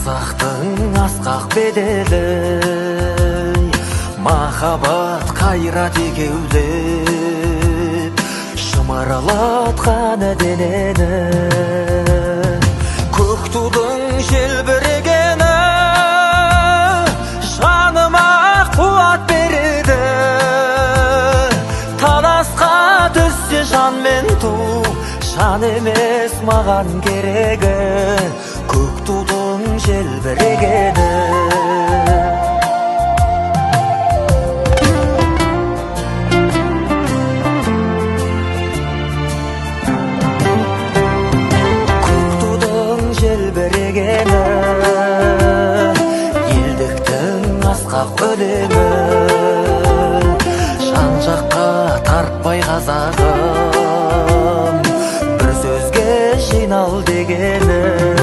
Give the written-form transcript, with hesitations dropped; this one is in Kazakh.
қазақтың асқақ бедели махаббат қайрат екеулеп шымырлатқан денені көк тудың желбірегені жаныма қуат береді таласқа түссе жан мен ту жан емес маған керегі көк тудың желбірегені көк тудың желбірегені елдіктің асқақ өлеңі жан жаққа тартпай қазағым бір сөзге жинал дегені